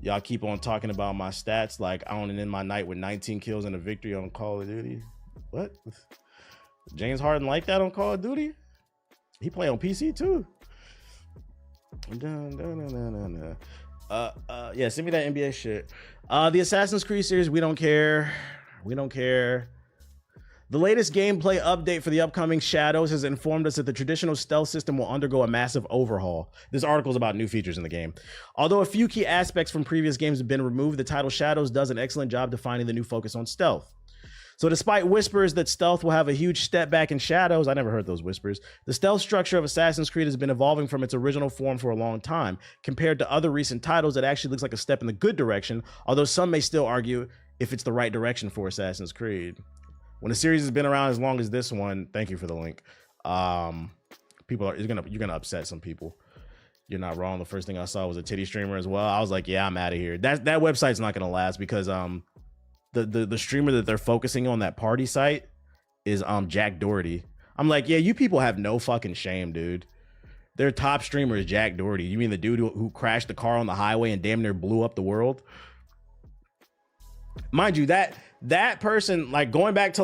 Y'all keep on talking about my stats like I don't end my night with 19 kills and a victory on Call of Duty. What? James Harden like that on Call of Duty? He play on PC too. Yeah, send me that NBA shit. The Assassin's Creed series, we don't care. We don't care. The latest gameplay update for the upcoming Shadows has informed us that the traditional stealth system will undergo a massive overhaul. This article is about new features in the game. Although a few key aspects from previous games have been removed, the title Shadows does an excellent job defining the new focus on stealth. So despite whispers that stealth will have a huge step back in Shadows, I never heard those whispers, the stealth structure of Assassin's Creed has been evolving from its original form for a long time. Compared to other recent titles, it actually looks like a step in the good direction, although some may still argue if it's the right direction for Assassin's Creed. When a series has been around as long as this one, thank you for the link. You're gonna upset some people. You're not wrong. The first thing I saw was a titty streamer as well. I was like, yeah, I'm out of here. That website's not gonna last because the streamer that they're focusing on, that party site, is Jack Doherty. I'm like, yeah, you people have no fucking shame, dude. Their top streamer is Jack Doherty. You mean the dude who crashed the car on the highway and damn near blew up the world? Mind you, that person, like, going back to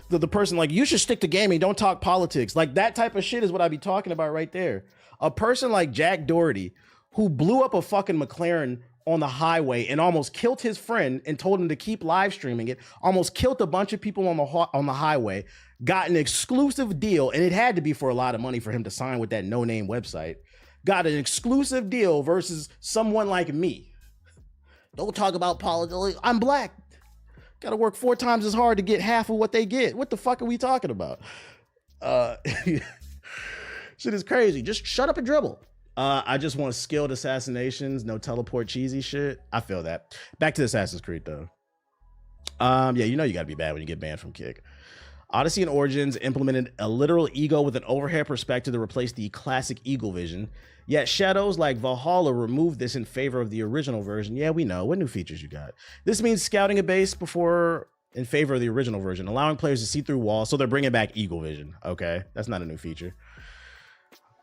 the person, like, you should stick to gaming, don't talk politics. Like, that type of shit is what I be talking about right there. A person like Jack Doherty, who blew up a fucking McLaren on the highway and almost killed his friend and told him to keep live streaming it, almost killed a bunch of people on the highway, got an exclusive deal, and it had to be for a lot of money for him to sign with that no-name website, got an exclusive deal versus someone like me. Don't talk about politics. I'm black. Got to work 4 times as hard to get half of what they get. What the fuck are we talking about? Shit is crazy. Just shut up and dribble. I just want skilled assassinations, no teleport cheesy shit. I feel that. Back to Assassin's Creed though. Yeah, you know you gotta be bad when you get banned from Kick. Odyssey and Origins implemented a literal ego with an overhead perspective to replace the classic eagle vision. Yet Shadows like Valhalla removed this in favor of the original version. Yeah, we know. What new features you got? This means scouting a base before in favor of the original version, allowing players to see through walls. So they're bringing back eagle vision. Okay, that's not a new feature.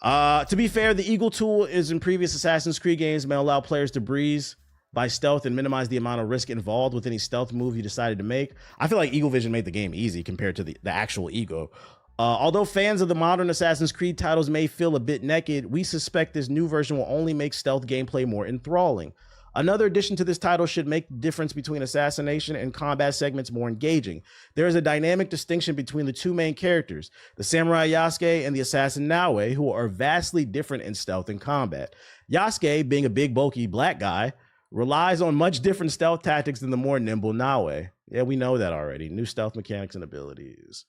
To be fair, the eagle tool is in previous Assassin's Creed games, may allow players to breeze by stealth and minimize the amount of risk involved with any stealth move you decided to make. I feel like eagle vision made the game easy compared to the actual ego. Although fans of the modern Assassin's Creed titles may feel a bit naked, we suspect this new version will only make stealth gameplay more enthralling. Another addition to this title should make the difference between assassination and combat segments more engaging. There is a dynamic distinction between the two main characters, the samurai Yasuke and the assassin Naoe, who are vastly different in stealth and combat. Yasuke, being a big, bulky black guy, relies on much different stealth tactics than the more nimble Naoe. Yeah, we know that already. New stealth mechanics and abilities.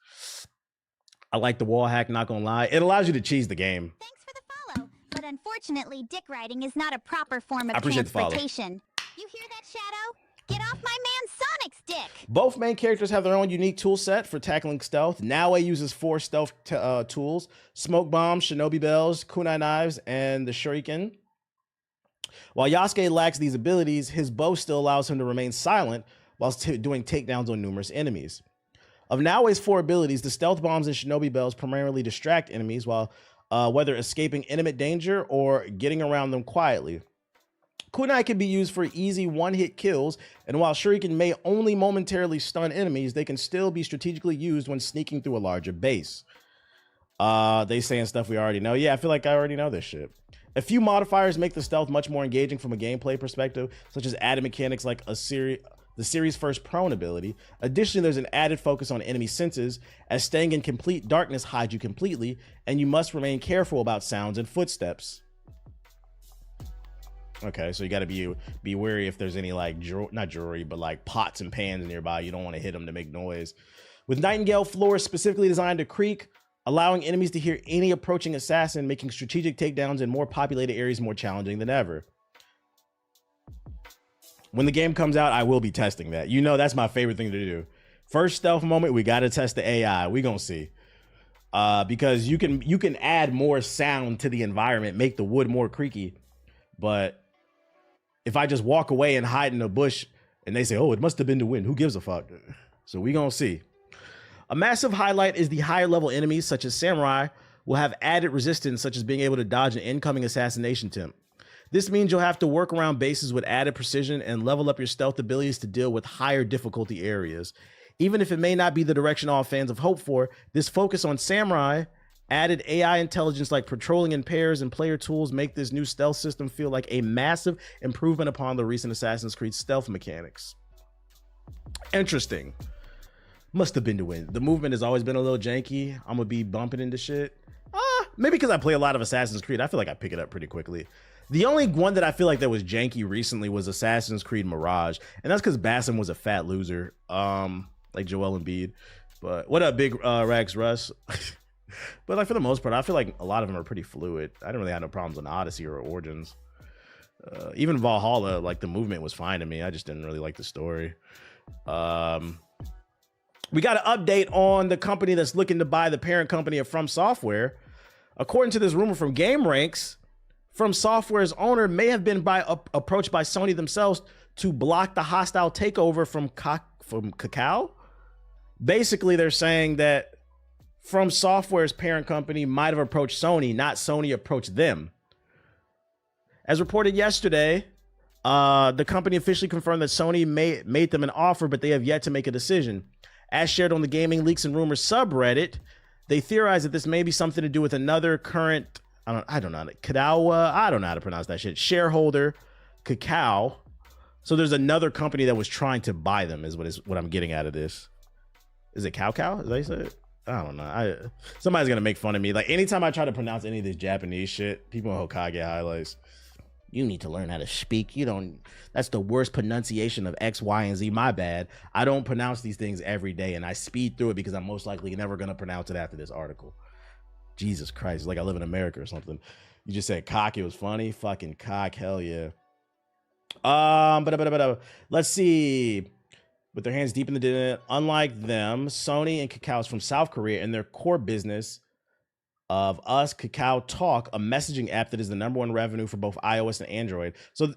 I like the wall hack, not gonna lie. It allows you to cheese the game. Thanks for the follow, but unfortunately, dick riding is not a proper form of I appreciate transportation. You hear that, Shadow? Get off my man Sonic's dick! Both main characters have their own unique tool set for tackling stealth. Naoe uses 4 stealth tools: smoke bombs, shinobi bells, kunai knives, and the shuriken. While Yasuke lacks these abilities, his bow still allows him to remain silent whilst doing takedowns on numerous enemies. Of Naoe's 4 abilities, the stealth bombs and shinobi bells primarily distract enemies while whether escaping imminent danger or getting around them quietly. Kunai can be used for easy one-hit kills, and while shuriken may only momentarily stun enemies, they can still be strategically used when sneaking through a larger base. They saying stuff we already know. Yeah, I feel like I already know this shit. A few modifiers make the stealth much more engaging from a gameplay perspective, such as added mechanics like the series' first prone ability. Additionally, there's an added focus on enemy senses, as staying in complete darkness hides you completely, and you must remain careful about sounds and footsteps. Okay, so you got to be wary if there's any like not jewelry, but like pots and pans nearby. You don't want to hit them to make noise. With Nightingale floors specifically designed to creak, allowing enemies to hear any approaching assassin, making strategic takedowns in more populated areas more challenging than ever. When the game comes out, I will be testing that. You know, that's my favorite thing to do. First stealth moment, we got to test the AI. We gonna see. Because you can add more sound to the environment, make the wood more creaky. But if I just walk away and hide in a bush and they say, oh, it must have been the wind, who gives a fuck? So we gonna see. A massive highlight is the higher level enemies, such as samurai, will have added resistance, such as being able to dodge an incoming assassination attempt. This means you'll have to work around bases with added precision and level up your stealth abilities to deal with higher difficulty areas. Even if it may not be the direction all fans have hoped for, this focus on samurai, added AI intelligence like patrolling in pairs and player tools make this new stealth system feel like a massive improvement upon the recent Assassin's Creed stealth mechanics. Interesting. Must have been to win. The movement has always been a little janky. I'm gonna be bumping into shit. Maybe because I play a lot of Assassin's Creed, I feel like I pick it up pretty quickly. The only one that I feel like that was janky recently was Assassin's Creed Mirage, and that's because Bassam was a fat loser, like Joel Embiid. But what up, Big Rags Russ? But like for the most part, I feel like a lot of them are pretty fluid. I didn't really have no problems on Odyssey or Origins. Even Valhalla, like the movement was fine to me. I just didn't really like the story. We got an update on the company that's looking to buy the parent company of From Software. According to this rumor from GameRanks, From Software's owner may have been approached by Sony themselves to block the hostile takeover from Kakao. Basically, they're saying that From Software's parent company might have approached Sony, not Sony approached them. As reported yesterday, the company officially confirmed that Sony made them an offer, but they have yet to make a decision. As shared on the Gaming Leaks and Rumors subreddit, they theorize that this may be something to do with another current, I don't know, Kadawa, I don't know how to pronounce that shit, shareholder, Kakao. So there's another company that was trying to buy them is what I'm getting out of this. Is it Cow? Is that how you say it? I don't know. Somebody's gonna make fun of me. Like anytime I try to pronounce any of this Japanese shit, people in Hokage highlights. You need to learn how to speak. That's the worst pronunciation of X, Y, and Z. My bad. I don't pronounce these things every day, and I speed through it because I'm most likely never going to pronounce it after this article. Jesus Christ. It's like I live in America or something. You just said cock. It was funny. Fucking cock. Hell yeah. Let's see. With their hands deep in the dinner, unlike them, Sony and Kakao is from South Korea, and their core business of Kakao Talk, a messaging app that is the #1 revenue for both iOS and Android. So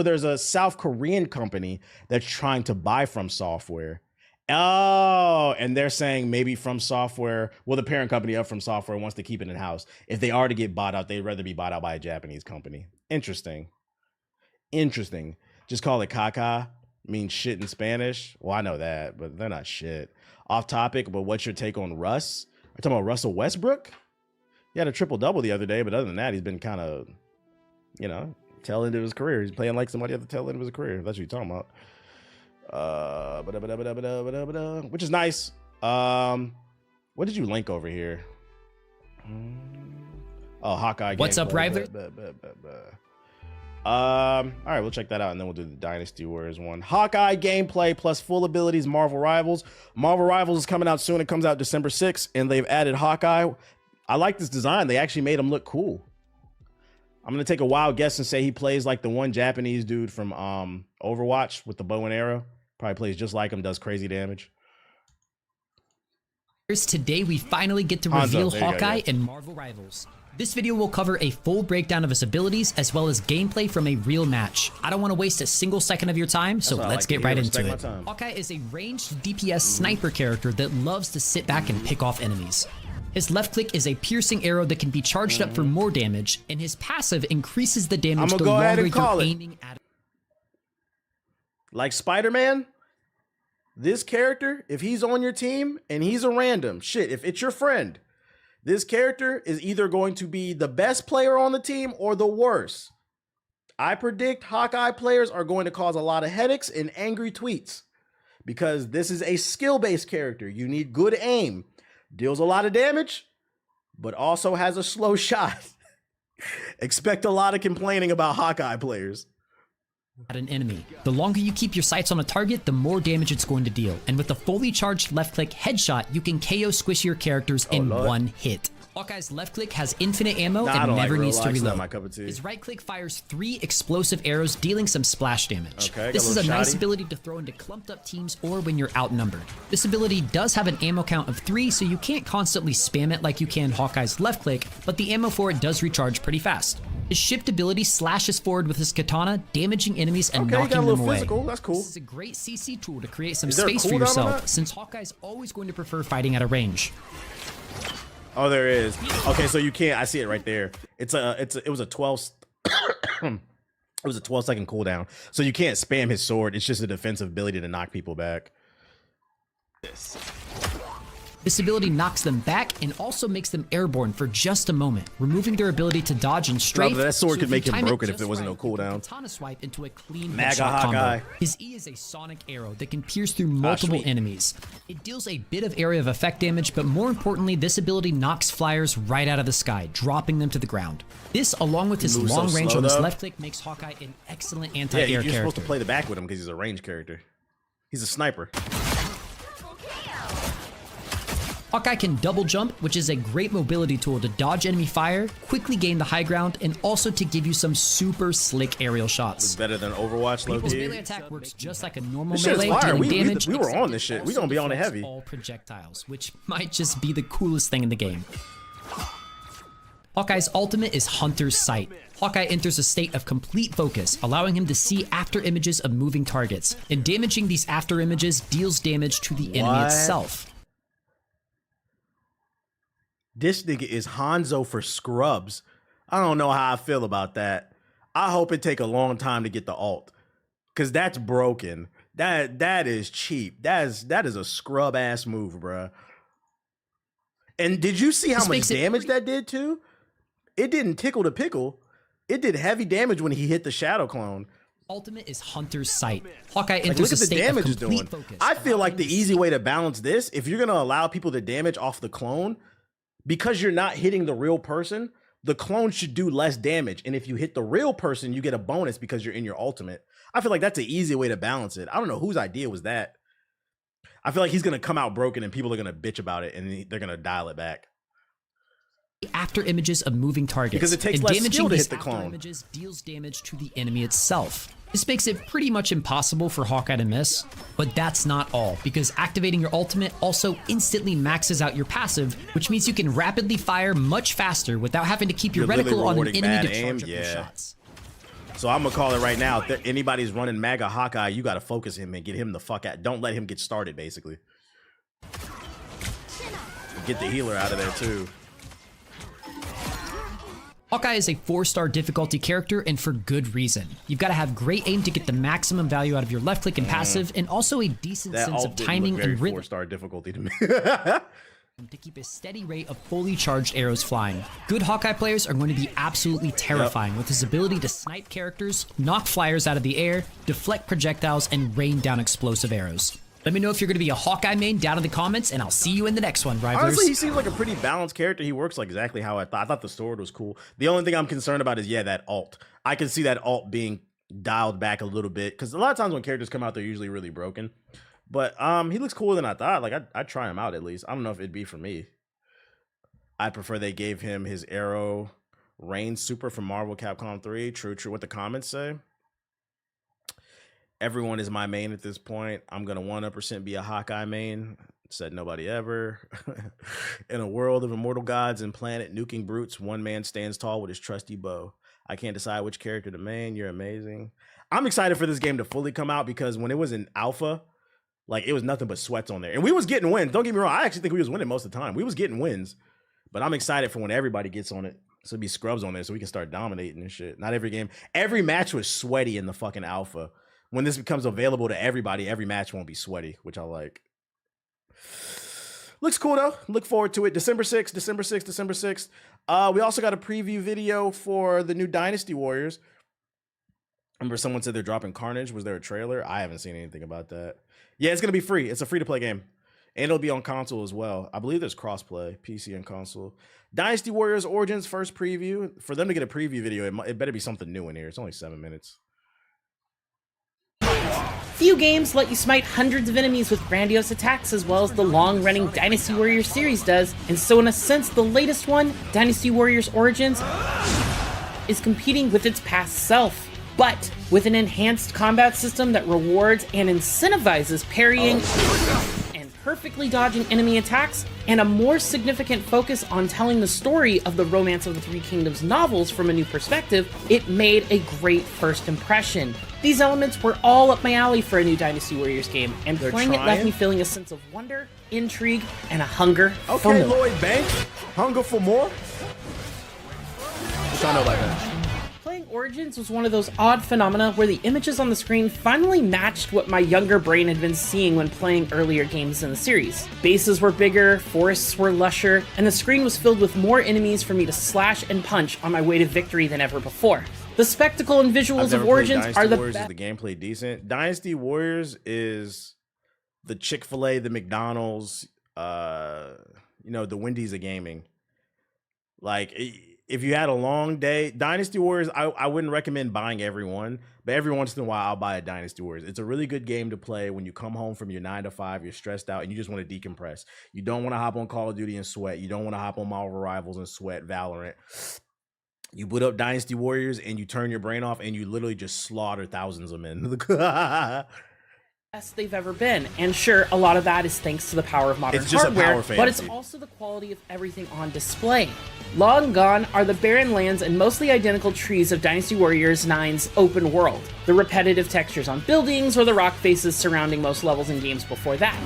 there's a South Korean company that's trying to buy From Software. Oh, and they're saying maybe From Software, well, the parent company of From Software wants to keep it in-house. If they are to get bought out, they'd rather be bought out by a Japanese company. Interesting. Just call it caca, means shit in Spanish. Well, I know that, but they're not shit. Off topic, but what's your take on Russ? Are you talking about Russell Westbrook? He had a triple-double the other day, but other than that, he's been kind of, tail end of his career. He's playing like somebody at the tail end of his career. That's what you're talking about. Which is nice. What did you link over here? Oh, Hawkeye. What's up, Rival? All right, we'll check that out, and then we'll do the Dynasty Warriors one. Hawkeye gameplay plus full abilities Marvel Rivals. Marvel Rivals is coming out soon. It comes out December 6th, and they've added Hawkeye. I like this design. They actually made him look cool. I'm going to take a wild guess and say he plays like the one Japanese dude from Overwatch with the bow and arrow. Probably plays just like him, does crazy damage. Today, we finally get to reveal Hawkeye in Marvel Rivals. This video will cover a full breakdown of his abilities as well as gameplay from a real match. I don't want to waste a single second of your time, so let's get right into it. Hawkeye is a ranged DPS sniper character that loves to sit back and pick off enemies. His left click is a piercing arrow that can be charged up for more damage, and his passive increases the damage the longer you're aiming at it. Like Spider-Man, this character, if he's on your team and he's a random, if it's your friend, this character is either going to be the best player on the team or the worst. I predict Hawkeye players are going to cause a lot of headaches and angry tweets because this is a skill-based character. You need good aim, deals a lot of damage, but also has a slow shot. Expect a lot of complaining about Hawkeye players. At an enemy. The longer you keep your sights on a target, the more damage it's going to deal. And with a fully charged left click headshot, you can KO squishier characters in one hit. Hawkeye's left click has infinite ammo and never needs to reload. His right click fires 3 explosive arrows, dealing some splash damage. This is a nice ability to throw into clumped up teams or when you're outnumbered. This ability does have an ammo count of 3, so you can't constantly spam it like you can Hawkeye's left click, but the ammo for it does recharge pretty fast. His shift ability slashes forward with his katana, damaging enemies and knocking them away. That's cool. This is a great CC tool to create some space for yourself, since Hawkeye's always going to prefer fighting at a range. Oh, there is. Okay, so you can't. I see it right there. It was a 12. It was a 12-second cooldown, so you can't spam his sword. It's just a defensive ability to knock people back. This ability knocks them back and also makes them airborne for just a moment, removing their ability to dodge and strafe. That sword could if make you him time it broken if just there wasn't no right, you can cooldown. Katana swipe into a clean Mega headshot Hawkeye. combo. His E is a sonic arrow that can pierce through multiple sweet. enemies. It deals a bit of area of effect damage, but more importantly, this ability knocks flyers right out of the sky, dropping them to the ground. This, along with his moves so long range slow, on his though. left click, makes Hawkeye an excellent Yeah, anti-air you're character. supposed to play the back with him because he's a ranged character. He's a sniper. Hawkeye can double jump, which is a great mobility tool to dodge enemy fire, quickly gain the high ground, and also to give you some super slick aerial shots. Better than Overwatch, low His key. melee attack works just like a normal This shit's melee, fire. dealing We damage. were except on it this shit. We also gonna be on it deflects heavy. all projectiles, which might just be the coolest thing in the game. Hawkeye's ultimate is Hunter's Sight. Hawkeye enters a state of complete focus, allowing him to see after images of moving targets, and damaging these after images deals damage to the enemy What? itself. This nigga is Hanzo for scrubs. I don't know how I feel about that. I hope it take a long time to get the alt, cause that's broken. That is cheap. That is a scrub ass move, bruh. And did you see how This much makes it damage that did too? It didn't tickle the pickle. It did heavy damage when he hit the shadow clone. Ultimate is Hunter's Sight. Hawkeye Like, enters look a at the state of damage it's complete doing. focus. I feel like the allowing him to easy way to balance this, if you're gonna allow people to damage off the clone, because you're not hitting the real person, the clone should do less damage. And if you hit the real person, you get a bonus because you're in your ultimate. I feel like that's an easy way to balance it. I don't know whose idea was that. I feel like he's gonna come out broken and people are gonna bitch about it and they're gonna dial it back. after images of moving targets. Because it takes and less damaging skill to these hit the after clone. images deals damage to the enemy itself. This makes it pretty much impossible for Hawkeye to miss, but that's not all, because activating your ultimate also instantly maxes out your passive, which means you can rapidly fire much faster without having to keep your You're literally reticle on an rewarding enemy bad to charge aim, up your yeah. shots. So I'm gonna call it right now. If anybody's running MAGA Hawkeye, you gotta focus him and get him the fuck out. Don't let him get started, basically. Get the healer out of there too. Hawkeye is a 4-star difficulty character, and for good reason. You've got to have great aim to get the maximum value out of your left click and passive, and also a decent That sense alt of didn't timing look very and rhythm 4-star difficulty to me. to keep a steady rate of fully charged arrows flying. Good Hawkeye players are going to be absolutely terrifying with his ability to snipe characters, knock flyers out of the air, deflect projectiles, and rain down explosive arrows. Let me know if you're going to be a Hawkeye main down in the comments, and I'll see you in the next one, Rivalers. Honestly, he seems like a pretty balanced character. He works like exactly how I thought. I thought the sword was cool. The only thing I'm concerned about is, yeah, that alt. I can see that alt being dialed back a little bit, because a lot of times when characters come out, they're usually really broken. But he looks cooler than I thought. Like, I'd try him out at least. I don't know if it'd be for me. I prefer they gave him his Arrow Rain Super from Marvel Capcom 3. True, what the comments say. Everyone is my main at this point. I'm going to 100% be a Hawkeye main. Said nobody ever. In a world of immortal gods and planet nuking brutes, one man stands tall with his trusty bow. I can't decide which character to main. You're amazing. I'm excited for this game to fully come out, because when it was in alpha, like, it was nothing but sweats on there. And we was getting wins. Don't get me wrong. I actually think we was winning most of the time. We was getting wins. But I'm excited for when everybody gets on it. So it'll be scrubs on there so we can start dominating and shit. Not every game. Every match was sweaty in the fucking alpha. When this becomes available to everybody, every match won't be sweaty, which I like. Looks cool though. Look forward to it. December 6th, December 6th, December 6th. We also got a preview video for the new Dynasty Warriors. Remember someone said they're dropping Carnage. Was there a trailer? I haven't seen anything about that. Yeah, it's going to be free. It's a free-to-play game. And it'll be on console as well. I believe there's crossplay, PC and console. Dynasty Warriors Origins first preview. For them to get a preview video, it better be something new in here. It's only 7 minutes. Few games let you smite hundreds of enemies with grandiose attacks as well as the long-running Dynasty Warriors series does, and so in a sense, the latest one, Dynasty Warriors Origins, is competing with its past self, but with an enhanced combat system that rewards and incentivizes parrying and perfectly dodging enemy attacks, and a more significant focus on telling the story of the Romance of the Three Kingdoms novels from a new perspective, it made a great first impression. These elements were all up my alley for a new Dynasty Warriors game, and playing it left me feeling a sense of wonder, intrigue, and a hunger for Okay, more. Lloyd Banks. Hunger for more? What y'all know about that? Playing Origins was one of those odd phenomena where the images on the screen finally matched what my younger brain had been seeing when playing earlier games in the series. Bases were bigger, forests were lusher, and the screen was filled with more enemies for me to slash and punch on my way to victory than ever before. The spectacle and visuals of Origins are the best. Is the gameplay decent? Dynasty Warriors is the Chick-fil-A, the McDonald's, you know, the Wendy's of gaming. Like, if you had a long day, Dynasty Warriors, I wouldn't recommend buying every one, but every once in a while I'll buy a Dynasty Warriors. It's a really good game to play when you come home from your 9 to 5, you're stressed out, and you just want to decompress. You don't want to hop on Call of Duty and sweat. You don't want to hop on Marvel Rivals and sweat Valorant. You boot up Dynasty Warriors and you turn your brain off and you literally just slaughter thousands of men. Best they've ever been, and sure, a lot of that is thanks to the power of modern hardware, but it's also the quality of everything on display. Long gone are the barren lands and mostly identical trees of Dynasty Warriors 9's open world, the repetitive textures on buildings, or the rock faces surrounding most levels in games before that.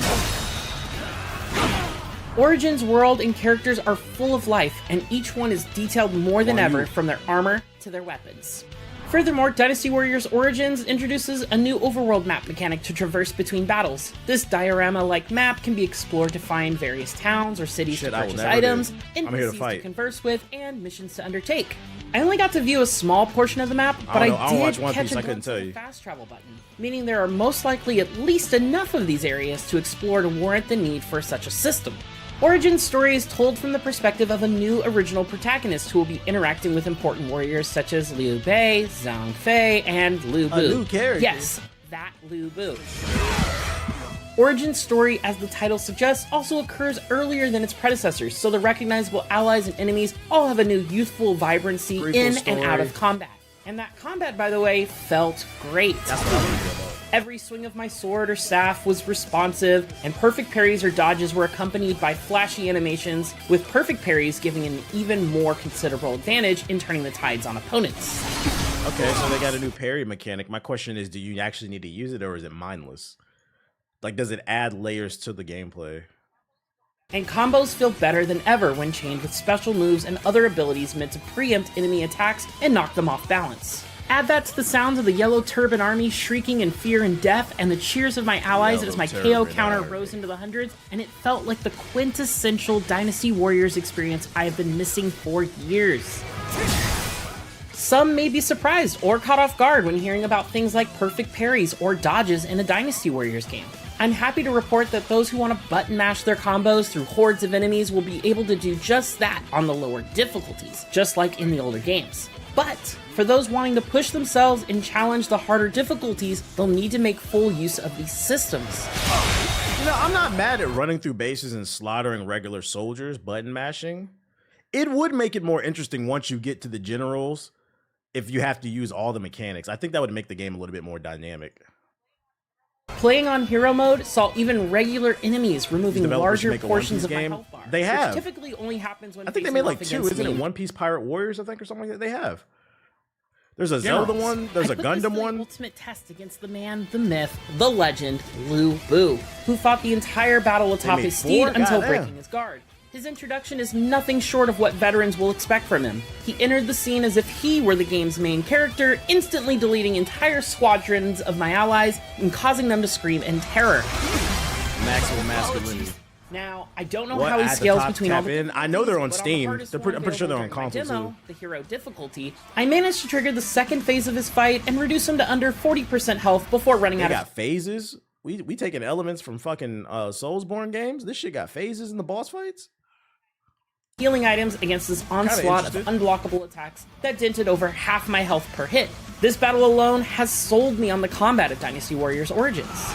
Origins' world and characters are full of life, and each one is detailed more than ever, from their armor to their weapons. Furthermore, Dynasty Warriors Origins introduces a new overworld map mechanic to traverse between battles. This diorama-like map can be explored to find various towns or cities to purchase items, NPCs to converse with, and missions to undertake. I only got to view a small portion of the map, but I did catch a glimpse of the fast travel button, meaning there are most likely at least enough of these areas to explore to warrant the need for such a system. Origin's story is told from the perspective of a new original protagonist who will be interacting with important warriors such as Liu Bei, Zhang Fei, and Lu Bu. A new character? Yes, that Lu Bu. Origin's story, as the title suggests, also occurs earlier than its predecessors, so the recognizable allies and enemies all have a new youthful vibrancy in and out of combat. And that combat, by the way, felt great. That's what I want to do about. Every swing of my sword or staff was responsive, and perfect parries or dodges were accompanied by flashy animations, with perfect parries giving an even more considerable advantage in turning the tides on opponents. Okay, so they got a new parry mechanic. My question is, do you actually need to use it, or is it mindless? Like, does it add layers to the gameplay? And combos feel better than ever when chained with special moves and other abilities meant to preempt enemy attacks and knock them off balance. Add that to the sounds of the Yellow Turban Army shrieking in fear and death, and the cheers of my allies as my KO counter rose into the hundreds, and it felt like the quintessential Dynasty Warriors experience I have been missing for years. Some may be surprised or caught off guard when hearing about things like perfect parries or dodges in a Dynasty Warriors game. I'm happy to report that those who want to button mash their combos through hordes of enemies will be able to do just that on the lower difficulties, just like in the older games. But for those wanting to push themselves and challenge the harder difficulties, they'll need to make full use of these systems. You know, I'm not mad at running through bases and slaughtering regular soldiers, button mashing. It would make it more interesting once you get to the generals if you have to use all the mechanics. I think that would make the game a little bit more dynamic. Playing on hero mode saw even regular enemies removing larger portions of my health bar. They have. Which typically only happens when I think they made like 2, isn't it? One Piece Pirate Warriors, I think, or something like that. They have. There's a Zelda one. There's a Gundam one. Ultimate test against the man, the myth, the legend, Lu Bu, who fought the entire battle atop his steed until breaking his guard. His introduction is nothing short of what veterans will expect from him. He entered the scene as if he were the game's main character, instantly deleting entire squadrons of my allies and causing them to scream in terror. Maximum masculinity. Now, I don't know how he scales between all the I know they're on Steam. I'm pretty sure they're on console too. The hero difficulty. I managed to trigger the second phase of his fight and reduce him to under 40% health before running out of... They got phases? We taking elements from fucking Soulsborne games? This shit got phases in the boss fights? Healing items against this onslaught of unblockable attacks that dented over half my health per hit. This battle alone has sold me on the combat of Dynasty Warriors Origins.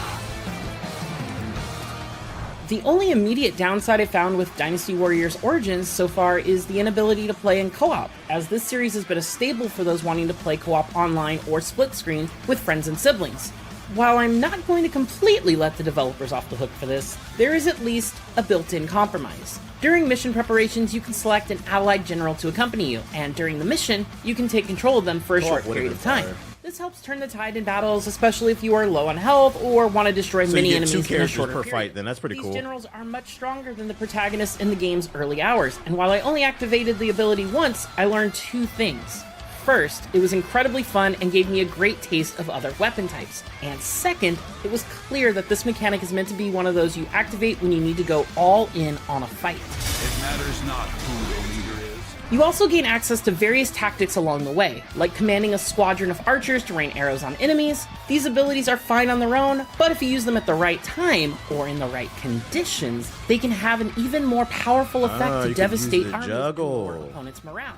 The only immediate downside I found with Dynasty Warriors Origins so far is the inability to play in co-op, as this series has been a staple for those wanting to play co-op online or split screen with friends and siblings. While I'm not going to completely let the developers off the hook for this, there is at least a built-in compromise. During mission preparations, you can select an allied general to accompany you, and during the mission, you can take control of them for a short period of time. This This helps turn the tide in battles, especially if you are low on health or want to destroy So many you get enemies 2 in a characters shorter per period. fight, then that's pretty cool. These generals are much stronger than the protagonists in the game's early hours, and while I only activated the ability once, I learned 2 things. First, it was incredibly fun and gave me a great taste of other weapon types. And second, it was clear that this mechanic is meant to be one of those you activate when you need to go all in on a fight. It matters not who the leader is. You also gain access to various tactics along the way, like commanding a squadron of archers to rain arrows on enemies. These abilities are fine on their own, but if you use them at the right time, or in the right conditions, they can have an even more powerful effect to you could devastate use the armies juggle. and lower opponents' morale.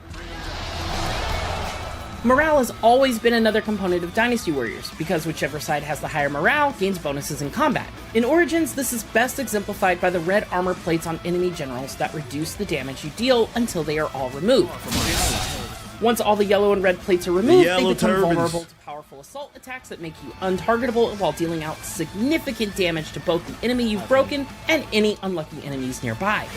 Morale has always been another component of Dynasty Warriors, because whichever side has the higher morale gains bonuses in combat. In Origins, this is best exemplified by the red armor plates on enemy generals that reduce the damage you deal until they are all removed. Once all the yellow and red plates are removed, they become vulnerable to powerful assault attacks that make you untargetable while dealing out significant damage to both the enemy you've broken and any unlucky enemies nearby.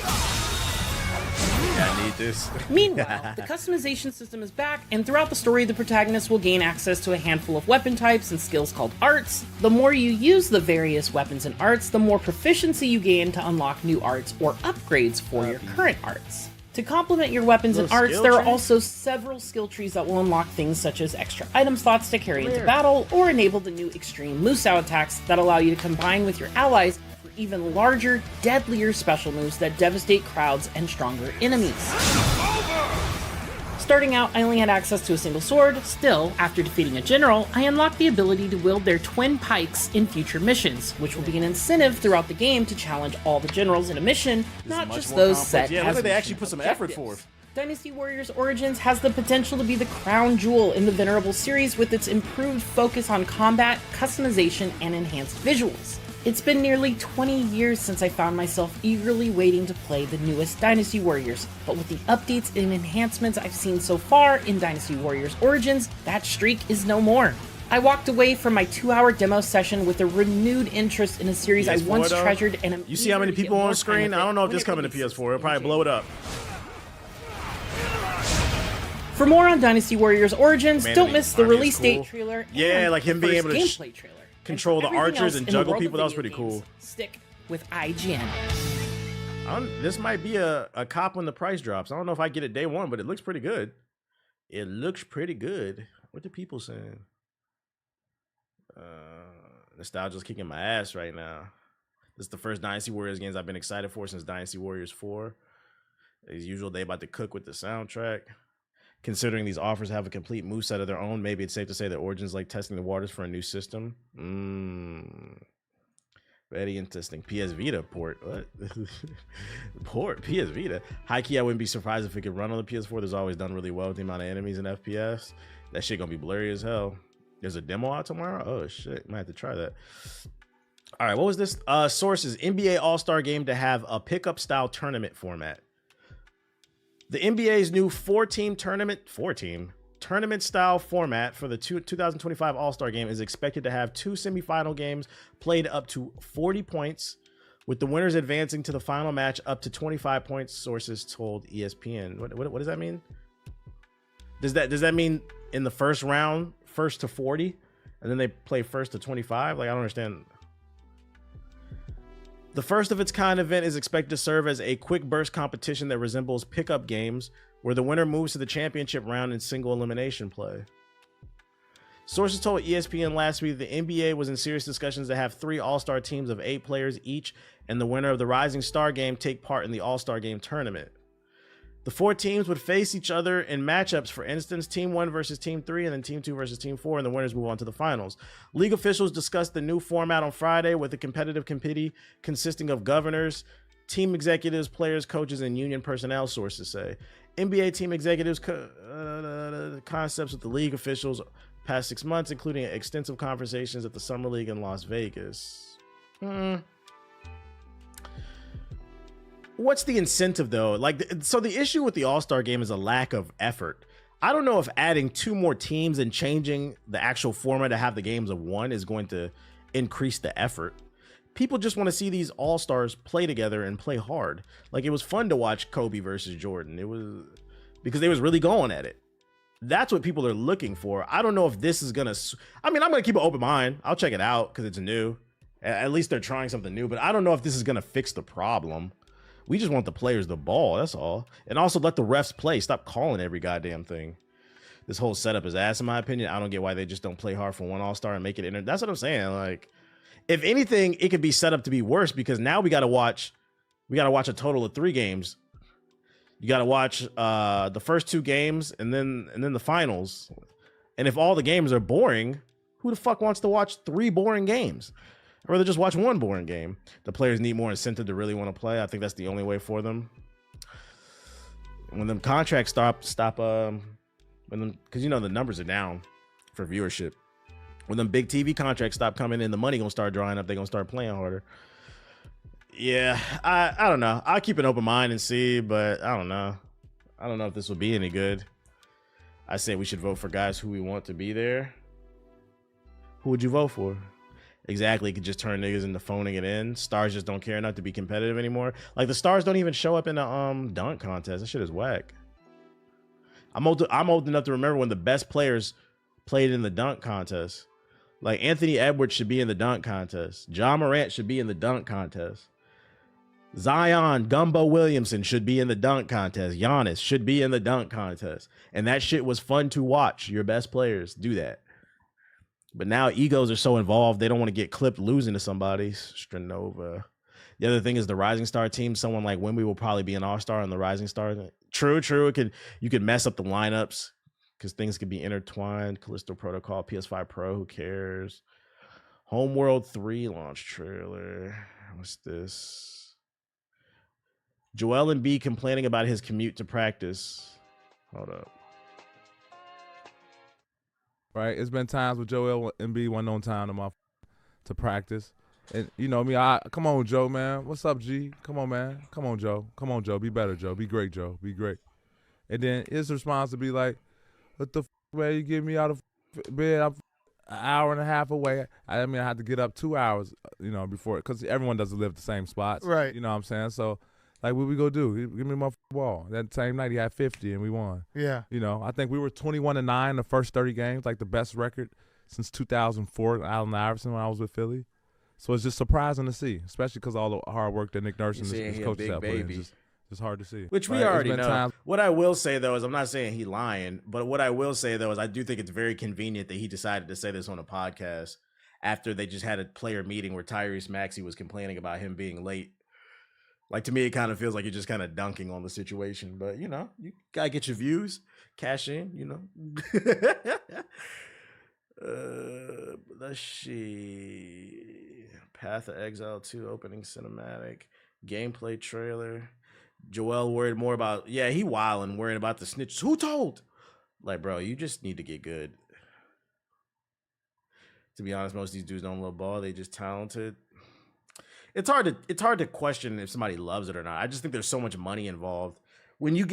I need this. Meanwhile, the customization system is back, and throughout the story, the protagonist will gain access to a handful of weapon types and skills called arts. The more you use the various weapons and arts, the more proficiency you gain to unlock new arts or upgrades for your current arts. To complement your weapons and Little arts, skill there are tree? also several skill trees that will unlock things such as extra item slots to carry into battle, or enable the new extreme Musou attacks that allow you to combine with your allies for even larger, deadlier special moves that devastate crowds and stronger enemies. Starting out, I only had access to a single sword. Still, after defeating a general, I unlocked the ability to wield their twin pikes in future missions, which will be an incentive throughout the game to challenge all the generals in a mission, not much just more those complex. set Yeah, as look like they mission actually put some effort objectives. forth. Dynasty Warriors Origins has the potential to be the crown jewel in the Venerable series with its improved focus on combat, customization, and enhanced visuals. It's been nearly 20 years since I found myself eagerly waiting to play the newest Dynasty Warriors, but with the updates and enhancements I've seen so far in Dynasty Warriors Origins, that streak is no more. I walked away from my 2-hour demo session with a renewed interest in a series I PS4 once though? treasured, and I'm You see how many eager to get people more on time screen? with I don't know if when this it coming to releases PS4. It'll in probably blow it up. For more on Dynasty Warriors Origins, Man, don't the miss the army is release cool. date trailer. Yeah, and like him the being first able to gameplay trailer. control And the everything archers else and in the juggle world of people. That was video pretty cool. games. Stick with IGN. This might be a cop when the price drops. I don't know if I get it day one, but it looks pretty good. It looks pretty good. What the people saying? Nostalgia's kicking my ass right now. This is the first Dynasty Warriors games I've been excited for since Dynasty Warriors 4. As usual, they about to cook with the soundtrack. Considering these offers have a complete moveset of their own, maybe it's safe to say that Origins like testing the waters for a new system. Very interesting. PS Vita port. What? Port? PS Vita? High key, I wouldn't be surprised if it could run on the PS4. There's always done really well with the amount of enemies in FPS. That shit gonna be blurry as hell. There's a demo out tomorrow? Oh shit, might have to try that. All right, what was this? Sources, NBA All-Star Game to have a pickup style tournament format. The NBA's new four-team tournament style format for the 2025 All-Star Game is expected to have 2 semifinal games played up to 40 points, with the winners advancing to the final match up to 25 points, sources told ESPN. What does that mean? Does that mean in the first round, first to 40, and then they play first to 25? Like, I don't understand. The first of its kind event is expected to serve as a quick burst competition that resembles pickup games, where the winner moves to the championship round in single elimination play. Sources told ESPN last week the NBA was in serious discussions to have 3 All-Star teams of 8 players each, and the winner of the Rising Star Game take part in the All-Star Game tournament. The 4 teams would face each other in matchups, for instance, Team 1 versus Team 3, and then Team 2 versus Team 4, and the winners move on to the finals. League officials discussed the new format on Friday with a competitive committee consisting of governors, team executives, players, coaches, and union personnel, sources say. NBA team executives concepts with the league officials past 6 months, including extensive conversations at the Summer League in Las Vegas. What's the incentive though? So the issue with the All-Star Game is a lack of effort. I don't know if adding 2 more teams and changing the actual format to have the games of 1 is going to increase the effort. People just want to see these All-Stars play together and play hard. Like, it was fun to watch Kobe versus Jordan. It was because they was really going at it. That's what people are looking for. I don't know if this is gonna. I mean, I'm gonna keep an open mind. I'll check it out because it's new. At least they're trying something new. But I don't know if this is gonna fix the problem. We just want the players the ball. That's all. And also let the refs play. Stop calling every goddamn thing. This whole setup is ass, in my opinion. I don't get why they just don't play hard for one All-Star and make it. That's what I'm saying. Like, if anything, it could be set up to be worse because now we got to watch. We got to watch a total of 3 games. You got to watch the first 2 games and then the finals. And if all the games are boring, who the fuck wants to watch 3 boring games? I'd rather just watch 1 boring game. The players need more incentive to really want to play. I think that's the only way for them. When them contracts stop, because you know the numbers are down for viewership. When them big TV contracts stop coming in, the money gonna start drying up. They're gonna start playing harder. Yeah, I don't know. I'll keep an open mind and see, but I don't know. I don't know if this will be any good. I say we should vote for guys who we want to be there. Who would you vote for? Exactly, it could just turn niggas into phoning it in. Stars just don't care enough to be competitive anymore. Like the stars don't even show up in the dunk contest. That shit is whack. I'm old enough to remember when the best players played in the dunk contest. Like Anthony Edwards should be in the dunk contest. John Morant should be in the dunk contest. Zion Gumbo Williamson should be in the dunk contest. Giannis should be in the dunk contest. And that shit was fun to watch. Your best players do that. But now egos are so involved, they don't want to get clipped losing to somebody. Stranova. The other thing is the Rising Star team. Someone like Wemby will probably be an all-star on the Rising Star. True. You could mess up the lineups because things could be intertwined. Callisto Protocol, PS5 Pro, who cares? Homeworld 3 launch trailer. What's this? Joel Embiid complaining about his commute to practice. Hold up. Right, it's been times with Joel Embiid wasn't on time to practice. And you know me, come on, Joe, man. What's up, G? Come on, man. Come on, Joe. Come on, Joe. Be better, Joe. Be great, Joe. Be great. And then his response would be like, what the man, you get me out of bed? I'm an hour and a half away. I mean, I had to get up 2 hours, before, because everyone doesn't live the same spots. Right. You know what I'm saying? So, like, what we go do? Give me my ball. That same night, he had 50, and we won. Yeah. I think we were 21-9 the first 30 games, like the best record since 2004, Allen Iverson when I was with Philly. So it's just surprising to see, especially because all the hard work that Nick Nurse and his coaches have put in. It's hard to see. Which we already know. What I will say, though, is I'm not saying he lying, but what I will say, though, is I do think it's very convenient that he decided to say this on a podcast after they just had a player meeting where Tyrese Maxey was complaining about him being late. Like, to me, it kind of feels like you're just kind of dunking on the situation. But, you got to get your views, cash in, Let's see. Path of Exile 2 opening cinematic. Gameplay trailer. Joel worried more about, he wilding, worrying about the snitches. Who told? Like, bro, you just need to get good. To be honest, most of these dudes don't love ball. They just talented. It's hard to question if somebody loves it or not. I just think there's so much money involved.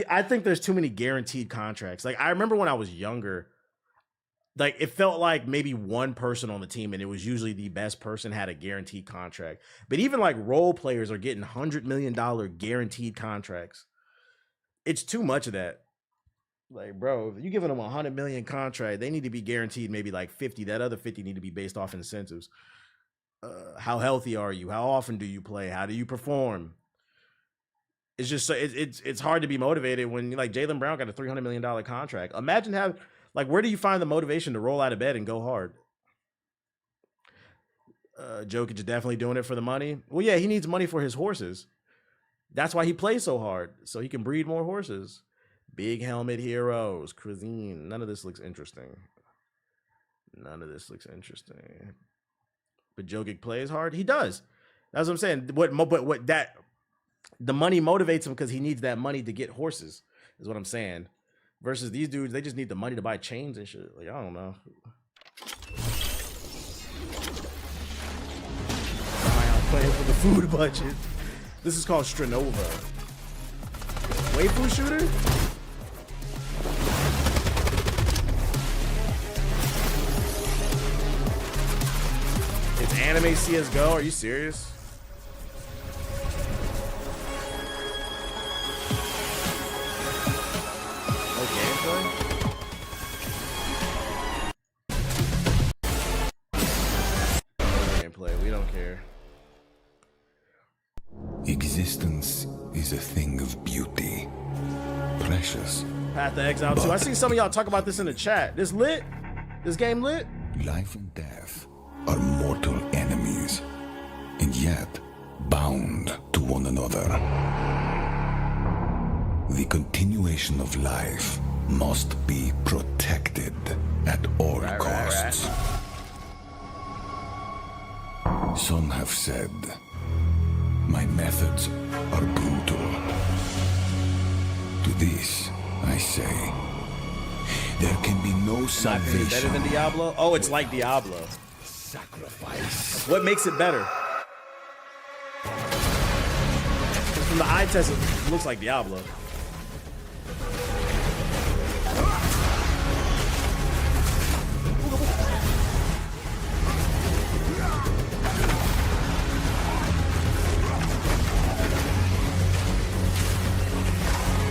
I think there's too many guaranteed contracts. Like, I remember when I was younger, like, it felt like maybe one person on the team, and it was usually the best person, had a guaranteed contract. But even like role players are getting $100 million guaranteed contracts. It's too much of that. Like, bro, if you're giving them $100 million contract, they need to be guaranteed maybe like 50. That other 50 need to be based off incentives. How healthy are you? How often do you play? How do you perform? It's just so it's hard to be motivated when, like, Jaylen Brown got a $300 million contract. Imagine where do you find the motivation to roll out of bed and go hard? Jokic is definitely doing it for the money. Well, yeah, he needs money for his horses. That's why he plays so hard, so he can breed more horses. Big helmet heroes, cuisine. None of this looks interesting. But Jokic plays hard. He does. That's what I'm saying. The money motivates him because he needs that money to get horses, is what I'm saying. Versus these dudes, they just need the money to buy chains and shit. Like, I don't know. Playing for the food budget. This is called Stranova. Waifu shooter? It's anime CSGO. Are you serious? don't care. Existence is a thing of beauty, precious. Path to Exile 2. I see some of y'all talk about this in the chat. This lit? This game lit? Life and death are mortal enemies, and yet bound to one another. The continuation of life must be protected at all costs. Some have said my methods are brutal. To this, I say, there can be no Better salvation. than Diablo? Oh, it's like Diablo. Sacrifice. What makes it better? From the eye test, it looks like Diablo.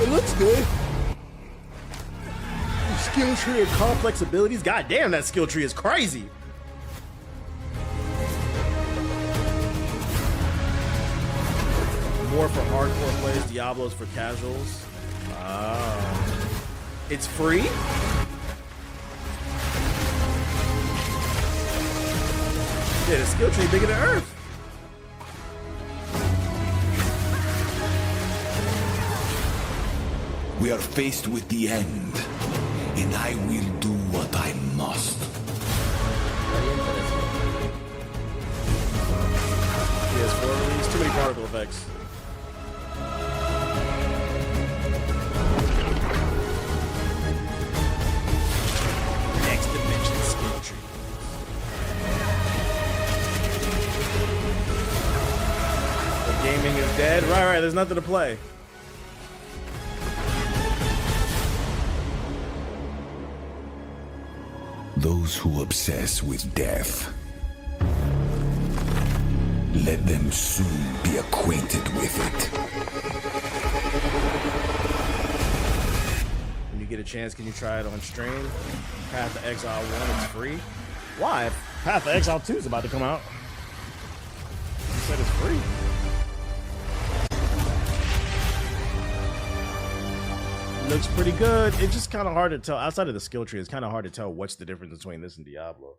It looks good. Skill tree and complex abilities. God damn, that skill tree is crazy. More for hardcore players, Diablo's for casuals. It's free? Yeah, the skill tree bigger than Earth. We are faced with the end, and I will do what I must. PS4 release, too many particle effects. Next dimension skill tree. The gaming is dead. Right, there's nothing to play. Those who obsess with death, let them soon be acquainted with it. When you get a chance, can you try it on stream? Path to Exile 1 is free. Why? Path to Exile 2 is about to come out. You said it's free. Looks pretty good. It's just kind of hard to tell. Outside of the skill tree, it's kind of hard to tell what's the difference between this and Diablo.